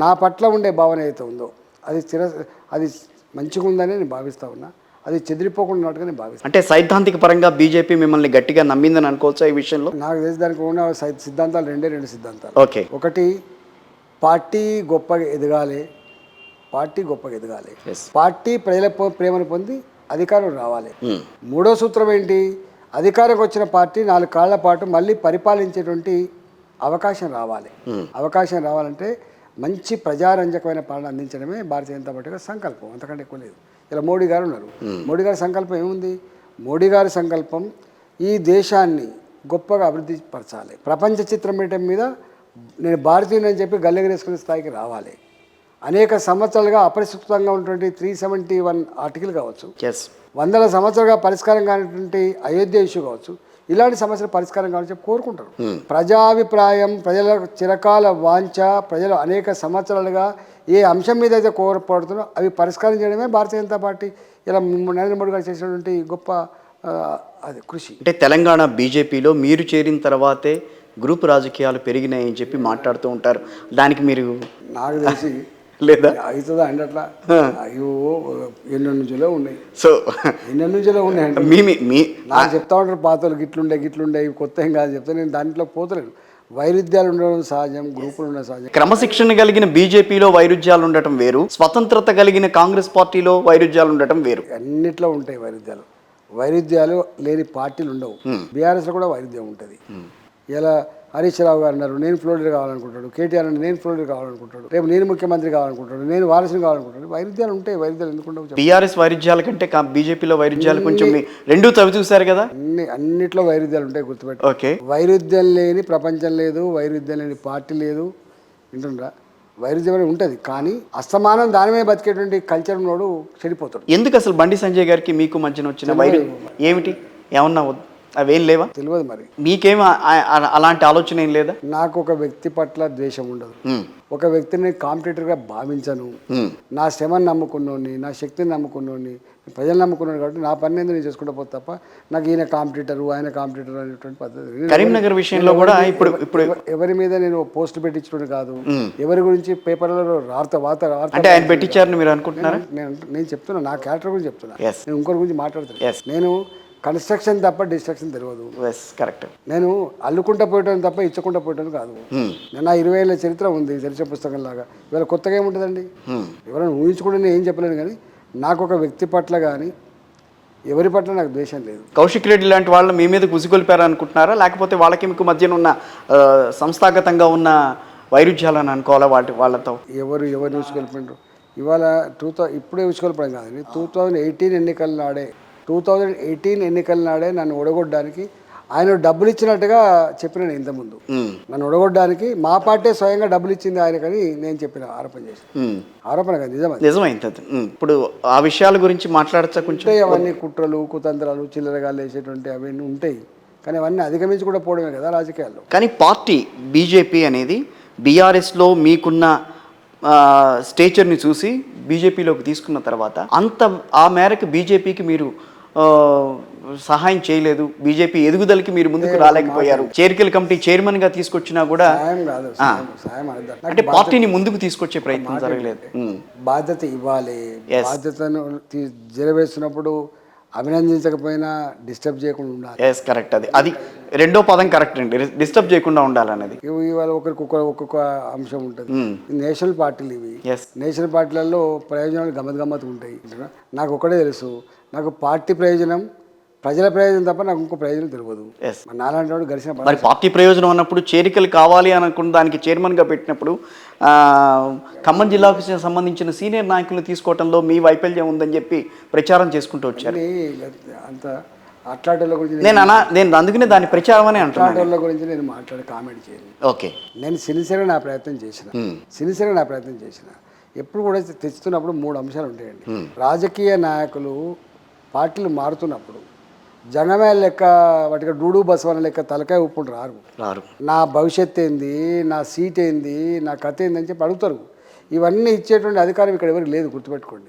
నా పట్ల ఉండే భావన ఏదైతే ఉందో అది అది మంచిగా ఉందని నేను భావిస్తూ ఉన్నా. అది చెదిరిపోకుండా ఉన్నట్టుగా నేను భావిస్తాను. అంటే సైద్ధాంతిక పరంగా బీజేపీ మిమ్మల్ని గట్టిగా నమ్మిందని అనుకోవచ్చా ఈ విషయంలో? నాకు తెలిసి దానికి ఉన్న సిద్ధాంతాలు రెండు సిద్ధాంతాలు. ఓకే. ఒకటి, పార్టీ గొప్పగా ఎదగాలి, Yes. పార్టీ ప్రజల ప్రేమను పొంది అధికారం రావాలి. మూడో సూత్రం ఏంటి, అధికారంకి వచ్చిన పార్టీ 4 కాళ్ల పాటు మళ్ళీ పరిపాలించేటువంటి అవకాశం రావాలి. అవకాశం రావాలంటే మంచి ప్రజారంజకమైన పాలన అందించడమే భారతీయ జనతా పార్టీ గారి సంకల్పం, అంతకంటే ఎక్కువ లేదు. ఇలా మోడీ గారు ఉన్నారు. మోడీ గారి సంకల్పం ఏముంది? మోడీ గారి సంకల్పం ఈ దేశాన్ని గొప్పగా అభివృద్ధి పరచాలి, ప్రపంచ చిత్రపటం మీద నేను భారతీయుని చెప్పి గల్లెగరేసుకునే స్థాయికి రావాలి. అనేక సంవత్సరాలుగా అపరిశుభ్రంగా ఉన్నటువంటి 371 ఆర్టికల్ కావచ్చు, వందల సంవత్సరాలుగా పరిష్కారం కానిటువంటి అయోధ్య ఇష్యూ కావచ్చు, ఇలాంటి సమస్యలు పరిష్కారం కావాలని చెప్పి కోరుకుంటారు. ప్రజాభిప్రాయం, ప్రజల చిరకాల వాంఛ, ప్రజలు అనేక సంవత్సరాలుగా ఏ అంశం మీద అయితే కోరపడుతున్నారో అవి పరిష్కారం చేయడమే భారతీయ జనతా పార్టీ ఇలా నరేంద్ర మోడీ గారు చేసినటువంటి గొప్ప అది కృషి. అంటే తెలంగాణ బీజేపీలో మీరు చేరిన తర్వాతే గ్రూప్ రాజకీయాలు పెరిగినాయని చెప్పి మాట్లాడుతూ ఉంటారు. దానికి మీరు? నాకు తెలిసి లేదా అవుతుందా అండి అట్లా? అయ్యో, ఎన్నో నుంచిలో ఉన్నాయి. సో ఎన్నో నుంచిలో ఉన్నాయండి. నాకు చెప్తా ఉంటారు పాతలు గిట్లుండే కొత్త ఏం కాదు చెప్తా. నేను దాంట్లో పోతలేను. వైరుధ్యాలు ఉండడం సహజం, గ్రూపులు ఉండడం సహజం. క్రమశిక్షణ కలిగిన బీజేపీలో వైరుధ్యాలు ఉండటం వేరు, స్వతంత్రత కలిగిన కాంగ్రెస్ పార్టీలో వైరుధ్యాలు ఉండటం వేరు. అన్నిట్లో ఉంటాయి వైరుధ్యాలు లేని పార్టీలు ఉండవు. బీఆర్ఎస్లో కూడా వైరుధ్యం ఉంటుంది. ఇలా హరీష్ రావు గారు అన్నారు నేను ఫ్లోరిడా కావాలనుకుంటాడు, కేటీఆర్ అన్నారు నేను ఫ్లోరిడా కావాలనుకుంటాడు, రేపు నేను ముఖ్యమంత్రి కావాలనుకుంటాడు, నేను వారసుని కావాలనుకుంటాడు. వైరుధ్యాలు ఉంటాయి. వైరుధ్యాలు ఎందుకుంటావు? బీఆర్ఎస్ వైరుధ్యాల కంటే బీజేపీలో వైరుధ్యాలు కొంచెం రెండూ చవి చూశారు కదా. అన్నిట్లో వైరుధ్యాలు ఉంటాయి, గుర్తుపెట్టు. ఓకే. వైరుధ్యం లేని ప్రపంచం లేదు, వైరుధ్యం లేని పార్టీ లేదు. వింటుండ్రా? వైరుధ్యం అనేది ఉంటుంది, కానీ అస్తమానం దాని మీద బతికేటువంటి కల్చర్ ఉన్నోడు చెడిపోతాడు. ఎందుకు అసలు బండి సంజయ్ గారికి మీకు మధ్యన వచ్చిన వైరు ఏమిటి? ఏమన్నా అవేం లేవా? తెలియదు మరి. మీకేం అలాంటి ఆలోచన ఏం లేదా? నాకు ఒక వ్యక్తి పట్ల ద్వేషం ఉండదు. ఒక వ్యక్తిని కాంపిటేటర్గా భావించను. నా శ్రమను నమ్ముకున్నోని, నా శక్తిని నమ్ముకున్నోని, ప్రజలు నమ్ముకున్నాను కాబట్టి నా పని నేను చేసుకుంటూ పోతే తప్ప నాకు ఈయన కాంపిటేటర్ ఆయన కాంపిటేటర్ అనేటువంటి పద్ధతి. కరీంనగర్ విషయంలో కూడా ఇప్పుడు ఎవరి మీద నేను పోస్టులు పెట్టించడం కాదు, ఎవరి గురించి పేపర్లలో వార్త అంటే ఆయన పెట్టించారని మీరు అనుకుంటున్నారా? నేను చెప్తున్నా, నా క్యారెక్టర్ గురించి చెప్తున్నా. నేను ఇంకోరి గురించి మాట్లాడుతున్నాను. నేను కన్స్ట్రక్షన్ తప్ప డిస్ట్రక్షన్ తెలియదు. కరెక్ట్. నేను అల్లుకుంటా పోయటం తప్ప ఇచ్చకుండా పోయటం కాదు. నేను నా 20 ఏళ్ళ చరిత్ర ఉంది తెరిచే పుస్తకం లాగా. ఇవాళ కొత్తగా ఏముంటుందండి? ఎవరైనా ఊహించుకుంటే నేను ఏం చెప్పలేను, కానీ నాకు ఒక వ్యక్తి పట్ల కానీ ఎవరి పట్ల నాకు ద్వేషం లేదు. కౌశిక్ రెడ్డి లాంటి వాళ్ళు మీ మీద కుసిగొల్పారు అనుకుంటున్నారా, లేకపోతే వాళ్ళకి మీకు మధ్యన ఉన్న సంస్థాగతంగా ఉన్న వైరుధ్యాలని అనుకోవాలా వాళ్ళతో? ఎవరు ఉసుకొల్పిండ్రు? ఇవాళ ఇప్పుడే ఉసుకొల్పడం కాదండి. 2018 ఎన్నికల నాడే నన్ను ఓడగొట్టడానికి ఆయన డబ్బులు ఇచ్చినట్టుగా చెప్పిన నేను ఇంతకుముందు. నన్ను ఓడగొట్టడానికి మా పార్టీ స్వయంగా డబ్బులు ఇచ్చింది ఆయనకని నేను చెప్పిన ఆరోపణ చేసి. ఆరోపణ కాదు, నిజమైంది. ఇప్పుడు ఆ విషయాల గురించి మాట్లాడచ్చా కొంచెం? అవన్నీ కుట్రలు కుతంత్రాలు చిల్లరగా లేచేటువంటి అవన్నీ ఉంటాయి, కానీ అవన్నీ అధిగమించి కూడా పోవడమే కదా రాజకీయాల్లో. కానీ పార్టీ బీజేపీ అనేది బీఆర్ఎస్లో మీకున్న స్టేచర్ని చూసి బీజేపీలోకి తీసుకున్న తర్వాత ఆ మేరకు బీజేపీకి మీరు సహాయం చేయలేదు, బీజేపీ ఎదుగుదలకి మీరు ముందుకు రాలేకపోయారు. చేరికల కమిటీ చైర్మన్ గా తీసుకొచ్చినా కూడా అంటే పార్టీని ముందుకు తీసుకొచ్చే ప్రయత్నం జరగలేదు. బాధ్యత ఇవ్వాలి, బాధ్యతను జరవేస్తున్నప్పుడు అభినందించకపోయినా డిస్టర్బ్ చేయకుండా ఉండాలి. కరెక్ట్. అది రెండో పదం కరెక్ట్ అండి, డిస్టర్బ్ చేయకుండా ఉండాలన్నది. ఇవాళ ఒక్కొక్క అంశం ఉంటుంది. నేషనల్ పార్టీలు ఇవి. నేషనల్ పార్టీలలో ప్రయోజనాలు గమ్మత్ ఉంటాయి. నాకు ఒకటే తెలుసు, నాకు పార్టీ ప్రయోజనం ప్రజల ప్రయోజనం తప్ప నాకు ఇంకో ప్రయోజనం తెలియదు. నాలాంటి వాడు ఘర్షణ. మరి పార్టీ ప్రయోజనం అన్నప్పుడు చేరికలు కావాలి అని అనుకున్న దానికి చైర్మన్గా పెట్టినప్పుడు ఖమ్మం జిల్లాకు సంబంధించిన సీనియర్ నాయకులను తీసుకోవడంలో మీ వైఫల్యం ఉందని చెప్పి ప్రచారం చేసుకుంటూ వచ్చారు. అంత అట్లాంటి గురించి నేను అందుకనే దాని ప్రచారం అని అంటున్నాను. గురించి నేను కామెంట్ చేయను. ఓకే. నేను సిన్సియర్గా నా ప్రయత్నం చేసిన. ఎప్పుడు కూడా తెచ్చుతున్నప్పుడు 3 అంశాలు ఉంటాయండి. రాజకీయ నాయకులు పార్టీలు మారుతున్నప్పుడు జనమే లెక్క వాటికి డూడు బసవన లెక్క తలకాయ ఊపుకుంటూ రారు. నా భవిష్యత్ ఏంది, నా సీట్ ఏంది, నా కథ ఏంది అని చెప్పి అడుగుతారు. ఇవన్నీ ఇచ్చేటువంటి అధికారం ఇక్కడ ఎవరికి లేదు, గుర్తుపెట్టుకోండి.